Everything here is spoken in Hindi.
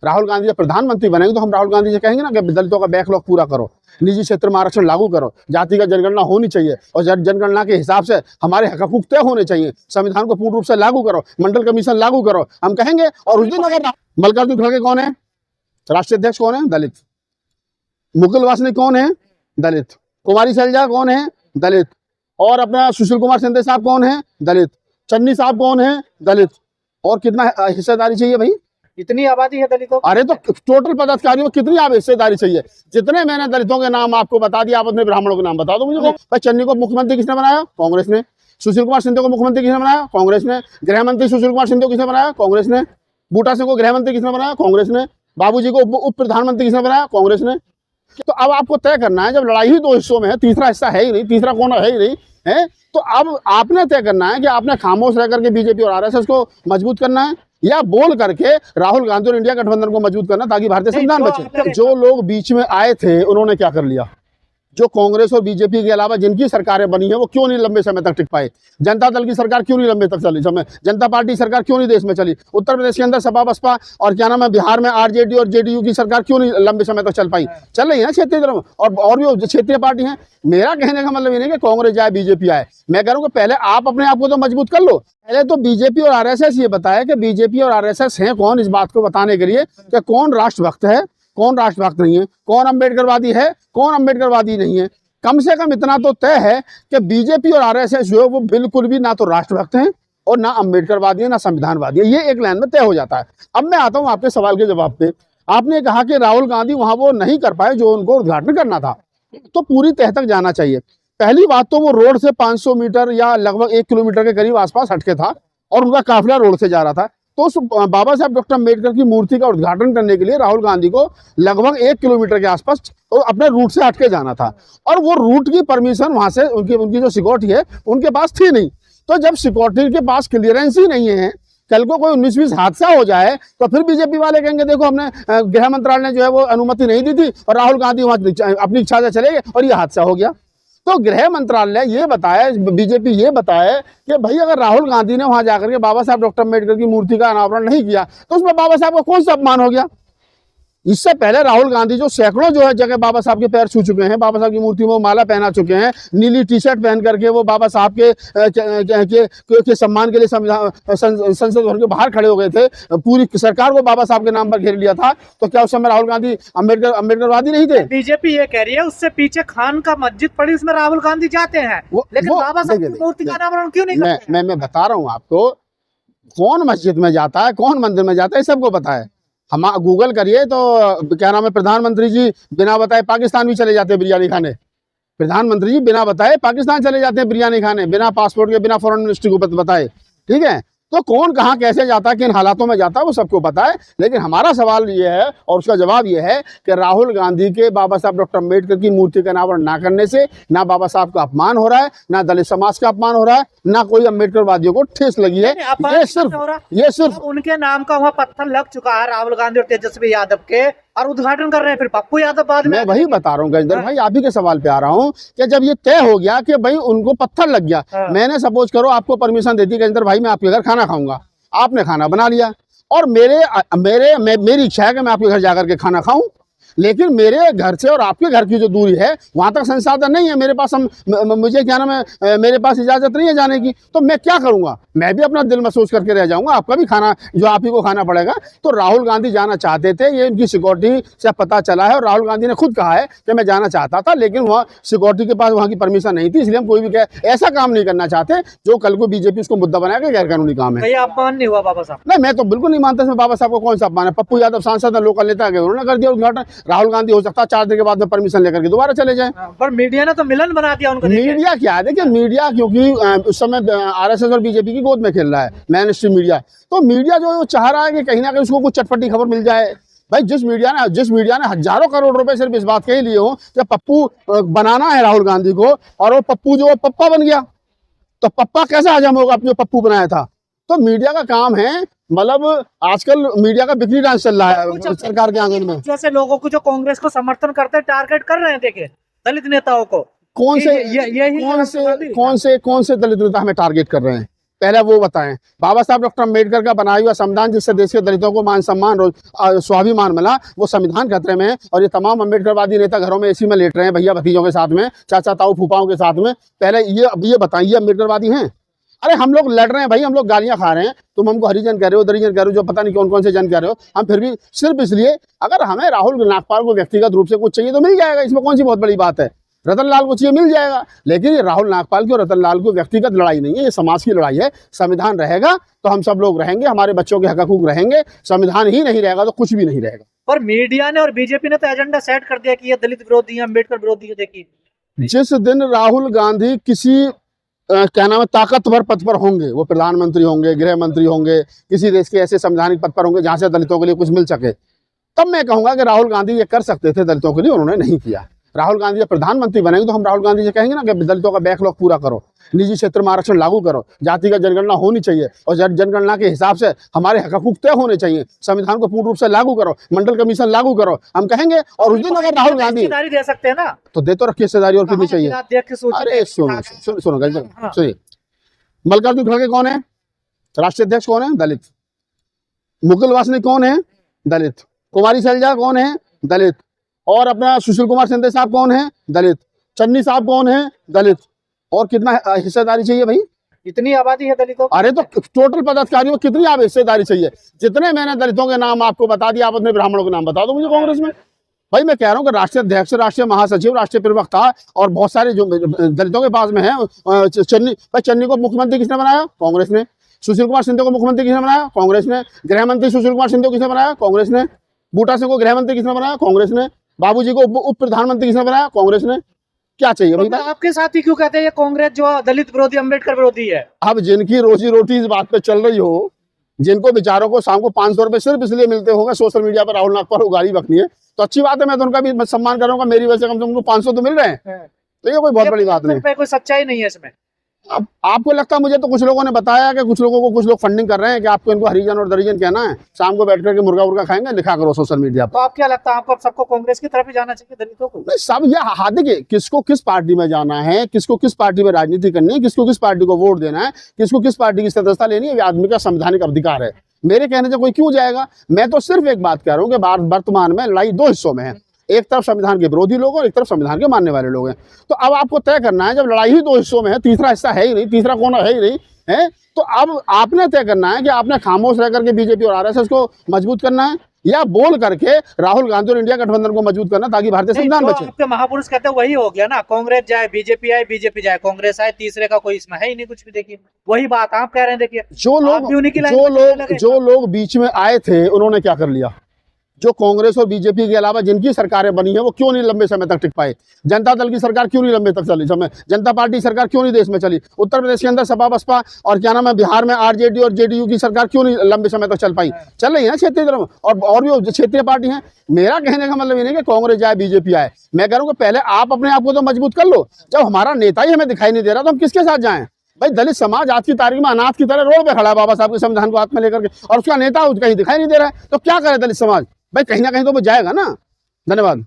राहुल गांधी जब प्रधानमंत्री बनेंगे तो हम राहुल गांधी से कहेंगे ना कि दलितों का बैकलॉग पूरा करो, निजी क्षेत्र में आरक्षण लागू करो, जातिगत जनगणना होनी चाहिए और जनगणना के हिसाब से हमारे हकूक तय होने चाहिए, संविधान को पूर्ण रूप से लागू करो, मंडल कमीशन लागू करो, हम कहेंगे। और उस दिन अगर मल्लिकार्जुन खड़गे कौन है, राष्ट्रीय अध्यक्ष कौन है, दलित। मुकुल वासनिक कौन है, दलित। कुमारी शैलजा कौन है, दलित। और अपना सुशील कुमार शिंदे साहब कौन है, दलित। चन्नी साहब कौन है, दलित। और कितना हिस्सेदारी चाहिए भाई, इतनी आबादी है दलितों। अरे तो टोटल पदाधिकारियों को कितनी आप हिस्सेदारी चाहिए। जितने मैंने दलितों के नाम आपको बता दिया, आप अपने ब्राह्मणों के नाम बता दो मुझे। भाई चन्नी को मुख्यमंत्री किसने बनाया, कांग्रेस ने। सुशील कुमार शिंदे को मुख्यमंत्री किसने बनाया, कांग्रेस ने। गृह मंत्री सुशील कुमार शिंदे को किसने बनाया, कांग्रेस ने। बूटा सिंह को गृह मंत्री किसने बनाया, कांग्रेस ने। बाबूजी को उप प्रधानमंत्री किसने बनाया, कांग्रेस ने। तो अब आपको तय करना है, जब लड़ाई ही दो हिस्सों में है, तीसरा हिस्सा है ही नहीं, तीसरा कोना है ही नहीं है, तो अब आपने तय करना है कि आपने खामोश रह करके बीजेपी और आरएसएस को मजबूत करना है या बोल करके राहुल गांधी और इंडिया गठबंधन को मजबूत करना, ताकि भारतीय संविधान बचे। जो लोग बीच में आए थे उन्होंने क्या कर लिया, जो कांग्रेस और बीजेपी के अलावा जिनकी सरकारें बनी है वो क्यों नहीं लंबे समय तक टिक पाए। जनता दल की सरकार क्यों नहीं लंबे तक चली, समय जनता पार्टी सरकार क्यों नहीं देश में चली। उत्तर प्रदेश के अंदर सपा बसपा और क्या नाम है, बिहार में आरजेडी और जेडीयू की सरकार क्यों नहीं लंबे समय तक चल पाई। चल रही है ना क्षेत्रीय तरफ, और भी जो क्षेत्रीय पार्टी है। मेरा कहने का मतलब ये नहीं कि कांग्रेस जाए बीजेपी आए, मैं कह रहा हूँ कि पहले आप अपने आप को तो मजबूत कर लो। पहले तो बीजेपी और आरएसएस ये बताए कि बीजेपी और आरएसएस हैं कौन, इस बात को बताने के लिए कि कौन राष्ट्रभक्त है, कौन राष्ट्रभक्त नहीं है, कौन अम्बेडकरवादी है, कौन अम्बेडकरवादी नहीं है। कम से कम इतना तो तय है कि बीजेपी और आरएसएस जो है वो बिल्कुल भी ना तो राष्ट्रभक्त हैं और ना अम्बेडकरवादी है, ना संविधानवादी है। ये एक लाइन में तय हो जाता है। अब मैं आता हूं आपके सवाल के जवाब पे। आपने कहा कि राहुल गांधी वहां वो नहीं कर पाए जो उनको उद्घाटन करना था, तो पूरी तह तक जाना चाहिए। पहली बात तो वो रोड से 500 मीटर या लगभग 1 किलोमीटर के करीब आसपास हटके था और उनका काफिला रोड से जा रहा था। तो उस बाबा साहब डॉक्टर अम्बेडकर की मूर्ति का उद्घाटन करने के लिए राहुल गांधी को लगभग 1 किलोमीटर के आसपास तो अपने रूट से हटके जाना था, और वो रूट की परमिशन वहां से उनकी जो सिक्योरिटी है उनके पास थी नहीं। तो जब सिक्योरिटी के पास क्लियरेंस ही नहीं है, कल को कोई 19-20 हादसा हो जाए तो फिर बीजेपी वाले कहेंगे देखो हमने गृह मंत्रालय ने जो है वो अनुमति नहीं दी थी और राहुल गांधी वहां अपनी इच्छा से चले गए और ये हादसा हो गया। तो गृह मंत्रालय ये बताए, बीजेपी ये बताए कि भाई अगर राहुल गांधी ने वहां जाकर के बाबा साहब डॉक्टर अम्बेडकर की मूर्ति का अनावरण नहीं किया तो उसमें बाबा साहब का कौन सा अपमान हो गया। इससे पहले राहुल गांधी जो सैकड़ों जो है जगह बाबा साहब के पैर छू चुके हैं, बाबा साहब की मूर्ति में वो माला पहना चुके हैं, नीली टी शर्ट पहन करके वो बाबा साहब के सम्मान के लिए संसद भवन के बाहर खड़े हो गए थे, पूरी सरकार को बाबा साहब के नाम पर घेर लिया था। तो क्या उस समय राहुल गांधी अम्बेडकरवादी नहीं थे। बीजेपी ये कह रही है उससे पीछे खान का मस्जिद पड़ी, उसमें राहुल गांधी जाते हैं, लेकिन बाबा साहब की मूर्ति का अनावरण क्यों नहीं करते। मैं बता रहा हूँ आपको, कौन मस्जिद में जाता है, कौन मंदिर में जाता है, सबको पता है। हम गूगल करिए तो क्या नाम है, प्रधानमंत्री जी बिना बताए पाकिस्तान भी चले जाते हैं बिरयानी खाने। प्रधानमंत्री जी बिना बताए पाकिस्तान चले जाते हैं बिरयानी खाने, बिना पासपोर्ट के, बिना फॉरेन मिनिस्ट्री को बताए। ठीक है, तो कौन कहाँ कैसे जाता है, किन हालातों में जाता है, वो सबको पता है। लेकिन हमारा सवाल ये है और उसका जवाब ये है कि राहुल गांधी के बाबा साहब डॉक्टर अम्बेडकर की मूर्ति का अनावरण ना करने से ना बाबा साहब का अपमान हो रहा है, ना दलित समाज का अपमान हो रहा है, ना कोई अम्बेडकरवादियों को ठेस लगी है। ये सिर्फ उनके नाम का वहाँ पत्थर लग चुका है राहुल गांधी और तेजस्वी यादव के, और उद्घाटन कर रहे हैं फिर पप्पू यादव बाद में। मैं वही बता रहा हूँ गजेंद्र भाई, आप ही के सवाल पे आ रहा हूँ कि जब ये तय हो गया कि भाई उनको पत्थर लग गया, मैंने सपोज करो आपको परमिशन देती गजेंद्र भाई मैं आपके घर खाना खाऊंगा, आपने खाना बना लिया और मेरी इच्छा है कि मैं आपके घर जाकर के खाना खाऊं, लेकिन मेरे घर से और आपके घर की जो दूरी है वहां तक संसाधन नहीं है मेरे पास, मुझे क्या नाम है, मेरे पास इजाजत नहीं है जाने की, तो मैं क्या करूंगा, मैं भी अपना दिल महसूस करके रह जाऊंगा, आपका भी खाना जो आप ही को खाना पड़ेगा। तो राहुल गांधी जाना चाहते थे, ये इनकी सिक्योरिटी से पता चला है और राहुल गांधी ने खुद कहा है कि मैं जाना चाहता था, लेकिन वहाँ सिक्योरिटी के पास वहाँ की परमिशन नहीं थी, इसलिए हम कोई भी ऐसा काम नहीं करना चाहते जो कल को बीजेपी उसको मुद्दा बनाएगा गैर कानूनी काम है। अपमान नहीं हुआ बाबा साहब? नहीं, मैं तो बिल्कुल नहीं मानता इसमें बाबा साहब को कौन सा अपमान है। पप्पू यादव सांसद है, लोकल नेता है, उन्होंने कर दिया उद्घाटन। राहुल गांधी हो सकता है 4 दिन के बाद में परमिशन लेकर के दोबारा चले जाएं। पर मीडिया ने तो मिलन बना दिया उनको। मीडिया क्या है, देखिए मीडिया क्योंकि उस समय आरएसएस और बीजेपी की गोद में खेल रहा है, मेन स्ट्रीम मीडिया, तो मीडिया जो चाह रहा है कि कहीं ना कहीं उसको कुछ चटपटी खबर मिल जाए। भाई जिस मीडिया ने हजारों करोड़ रुपए सिर्फ इस बात के लिए हो कि पप्पू बनाना है राहुल गांधी को, और वो पप्पू जो पप्पा बन गया, तो पप्पा कैसे हजम होगा अपने पप्पू बनाया था। तो मीडिया का काम है, मतलब आजकल मीडिया का बिक्री डांस चल रहा है सरकार के आंगन में। जैसे लोगों को जो कांग्रेस को समर्थन करते हैं टारगेट कर रहे हैं, देखे दलित नेताओं को, कौन से दलित नेता हमें टारगेट कर रहे हैं। पहले वो बताएं। बाबा साहब डॉक्टर अम्बेडकर का बनाया हुआ संविधान, जिससे देश के दलितों को मान सम्मान और स्वाभिमान मिला, वो संविधान खतरे में है। और ये तमाम अम्बेडकरवादी नेता घरों में एसी में लेट रहे हैं, भैया भतीजों के साथ में, चाचा ताऊ फूफाओं के साथ में। पहले ये बताइए, अम्बेडकरवादी हैं? अरे हम लोग लड़ रहे हैं भाई, हम लोग गालियां खा रहे हैं, तुम हमको हरिजन कह रहे हो, दरिजन कह रहे हो, जो पता नहीं कौन कौन से जन कह रहे हो। हम फिर भी सिर्फ इसलिए, अगर हमें राहुल नागपाल को व्यक्तिगत रूप से कुछ चाहिए तो मिल जाएगा, इसमें कौन सी बहुत बड़ी बात है। रतन लाल को चाहिए, मिल जाएगा। लेकिन ये राहुल नागपाल की और रतन लाल को व्यक्तिगत लड़ाई नहीं है, ये समाज की लड़ाई है। संविधान रहेगा तो हम सब लोग रहेंगे, हमारे बच्चों के हक हकूक रहेंगे। संविधान ही नहीं रहेगा तो कुछ भी नहीं रहेगा। और मीडिया ने और बीजेपी ने तो एजेंडा सेट कर दिया कि ये दलित विरोधी है, अम्बेडकर विरोधी है। देखिए, जिस दिन राहुल गांधी किसी क्या नाम है ताकतवर पद पर होंगे, वो प्रधानमंत्री होंगे, गृह मंत्री होंगे, किसी देश के ऐसे संवैधानिक पद पर होंगे जहां से दलितों के लिए कुछ मिल सके, तब मैं कहूंगा कि राहुल गांधी ये कर सकते थे दलितों के लिए, उन्होंने नहीं किया। राहुल गांधी जब प्रधानमंत्री बनेंगे तो हम राहुल गांधी से कहेंगे ना कि दलितों का बैकलॉग पूरा करो, निजी क्षेत्र में आरक्षण लागू करो, जातिगत जनगणना होनी चाहिए और जनगणना के हिसाब से हमारे हक हकूक तय होने चाहिए, संविधान को पूर्ण रूप से लागू करो, मंडल कमीशन लागू करो, हम कहेंगे। और उस दिन अगर राहुल गांधी दे सकते हैं ना, तो दे तो रखिए हिस्सेदारी, और कितनी चाहिए। अरे सुनिए, मल्लिकार्जुन खड़गे कौन है? राष्ट्रीय अध्यक्ष कौन है? दलित। मुकुल वासनिक कौन है? दलित। कुमारी शैलजा कौन है? दलित। और अपना सुशील कुमार शिंदे साहब कौन है? दलित। चन्नी साहब कौन है? दलित। और कितना हिस्सेदारी चाहिए भाई? इतनी आबादी है दलितों। अरे तो टोटल पदाधिकारियों में कितनी आप हिस्सेदारी चाहिए? जितने मैंने दलितों के नाम आपको बता दिया, आप अपने ब्राह्मणों के नाम बता दो मुझे कांग्रेस में। भाई मैं कह रहा हूँ कि राष्ट्रीय अध्यक्ष, राष्ट्रीय महासचिव, राष्ट्रीय प्रवक्ता और बहुत सारे जो दलितों के पास में है, चन्नी को मुख्यमंत्री किसने बनाया? कांग्रेस ने। सुशील कुमार शिंदे को मुख्यमंत्री किसने बनाया? कांग्रेस ने। गृह मंत्री सुशील कुमार शिंदे को किसने बनाया? कांग्रेस ने। बूटा सिंह को गृह मंत्री किसने बनाया? कांग्रेस ने। बाबूजी को उप प्रधानमंत्री किसने बनाया? कांग्रेस ने। क्या चाहिए भाई? आपके साथ ही क्यों कहते हैं ये कांग्रेस जो दलित विरोधी, अम्बेडकर विरोधी है? अब जिनकी रोजी रोटी इस बात पे चल रही हो, जिनको बेचारों को शाम को 500 रुपए सिर्फ इसलिए मिलते होंगे सोशल मीडिया पर राहुल नागपाल उगाड़ी बकनी है, तो अच्छी बात है, मैं तो उनका भी सम्मान करूंगा। मेरी वजह से कम से कम उनको 500 तो मिल रहे हैं, तो ये कोई बहुत बड़ी बात नहीं। कोई सच्चाई नहीं है इसमें। अब आपको लगता है, मुझे तो कुछ लोगों ने बताया कि कुछ लोगों को कुछ लोग फंडिंग कर रहे हैं कि आपको इनको हरिजन और दरिजन कहना है, शाम को बैठ करके मुर्गा उर्गा खाएंगे, लिखा करो सोशल मीडिया पर। तो आप क्या लगता है, आपको सबको कांग्रेस की तरफ ही जाना चाहिए, दलितों को? नहीं, सब ये हाँ, देखिए किसको किस पार्टी में जाना है, किसको किस पार्टी में राजनीति करनी है, किसको किस पार्टी को वोट देना है, किसको किस पार्टी की सदस्यता लेनी है, ये आदमी का संवैधानिक अधिकार है। मेरे कहने से कोई क्यों जाएगा? मैं तो सिर्फ एक बात कह रहा हूँ कि वर्तमान में लड़ाई दो हिस्सों में है, एक तरफ संविधान के विरोधी लोग और एक तरफ संविधान के मानने वाले लोग हैं। तो अब आपको तय करना है, जब लड़ाई ही दो हिस्सों में है, तीसरा हिस्सा है ही नहीं, तीसरा कोना है ही नहीं है, तो अब आपने तय करना है कि आपने खामोश रह करके बीजेपी और आरएसएस को मजबूत करना है, या बोल करके राहुल गांधी और इंडिया गठबंधन को मजबूत करना, ताकि भारतीय संविधान बचे। आपके महापुरुष कहते हैं वही हो गया ना, कांग्रेस जाए बीजेपी आए, बीजेपी जाए कांग्रेस आए, तीसरे का कोई इसमें है ही नहीं कुछ भी। देखिए वही बात आप कह रहे हैं। देखिए जो लोग बीच में आए थे उन्होंने क्या कर लिया? जो कांग्रेस और बीजेपी के अलावा जिनकी सरकारें बनी है वो क्यों नहीं लंबे समय तक टिक पाए? जनता दल की सरकार क्यों नहीं लंबे तक चली? जनता पार्टी सरकार क्यों नहीं देश में चली? उत्तर प्रदेश के अंदर सपा बसपा और क्या नाम है, बिहार में आरजेडी और जेडीयू की सरकार क्यों नहीं लंबे समय तक चल पाई? चल रही है ना क्षेत्रीय तरफ, और भी क्षेत्रीय पार्टी हैं। मेरा कहने का मतलब ये नहीं कि कांग्रेस जाए बीजेपी आए, मैं कह रहा हूँ कि पहले आप अपने आप को तो मजबूत कर लो। जब हमारा नेता ही हमें दिखाई नहीं दे रहा तो हम किसके साथ जाएं? भाई दलित समाज आज की तारीख में अनाथ की तरह रोड पे खड़ा है बाबा साहब के संविधान को हाथ में लेकर के, और उसका नेता कहीं दिखाई नहीं दे रहा है, तो क्या करे दलित समाज? भाई कहीं ना कहीं तो वो जाएगा ना। धन्यवाद।